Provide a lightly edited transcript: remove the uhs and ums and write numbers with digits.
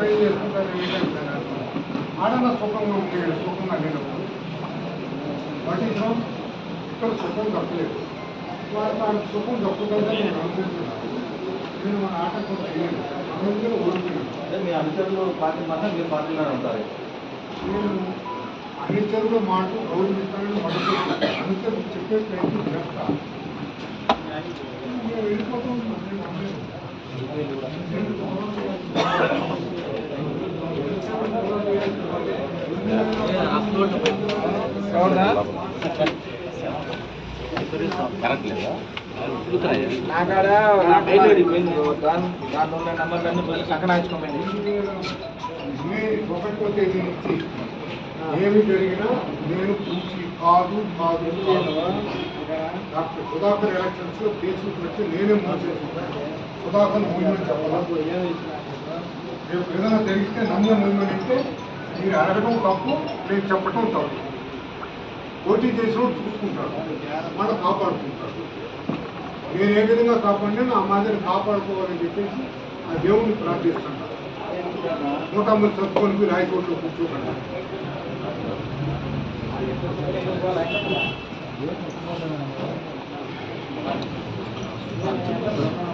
Try చేసుకుంటారు ఏంటంటే ఆడన్న సుఖంగా ఉండేది సుఖంగా లేనప్పుడు వాటిలో ఇక్కడ సుఖం దక్కలేదు వాళ్ళకి సుఖం దక్కుతుందని నేను అనుకుంటున్నాను. నేను మన ఆటంకం చేయలేదు అందులో ఓడిపోయాను. మీ అనుచరులు పార్టీ మాట మీరు పార్టీలో ఉంటారు. నేను అనుచరుల మాట గౌరవిస్తానని అనుచరులు చెప్పే ప్రయత్నం చేస్తాను. నేను వెళ్ళిపోతాను. నాకాడ దాని నెంబర్లన్నీ సంకనాయించుకోమండి. ఒకటో తేదీ నుంచి ఏమి జరిగినా నేను పూచి కాదు డాక్టర్ సుధాకర్ ఎలక్షన్స్ లో కేసులు పెట్టి నేనే మోసేసుకుంటాను. సుధాకర్ మూవ్మెంట్ చెప్పాలి. రేపు ఏదైనా జరిగితే నన్నే మూవ్మెంట్ అంటే మీరు అడగడం తప్పు, నేను చెప్పడం తప్పు. పోటీ చేసిన చూసుకుంటాడు, మనం కాపాడుకుంటాడు. నేను ఏ విధంగా కాపాడినా నా మాదిరి కాపాడుకోవాలని చెప్పేసి ఆ దేవుడిని ప్రార్థిస్తున్నాను. 150 చదువుకొని మీరు హైకోర్టులో కూర్చోకండి. Thank you.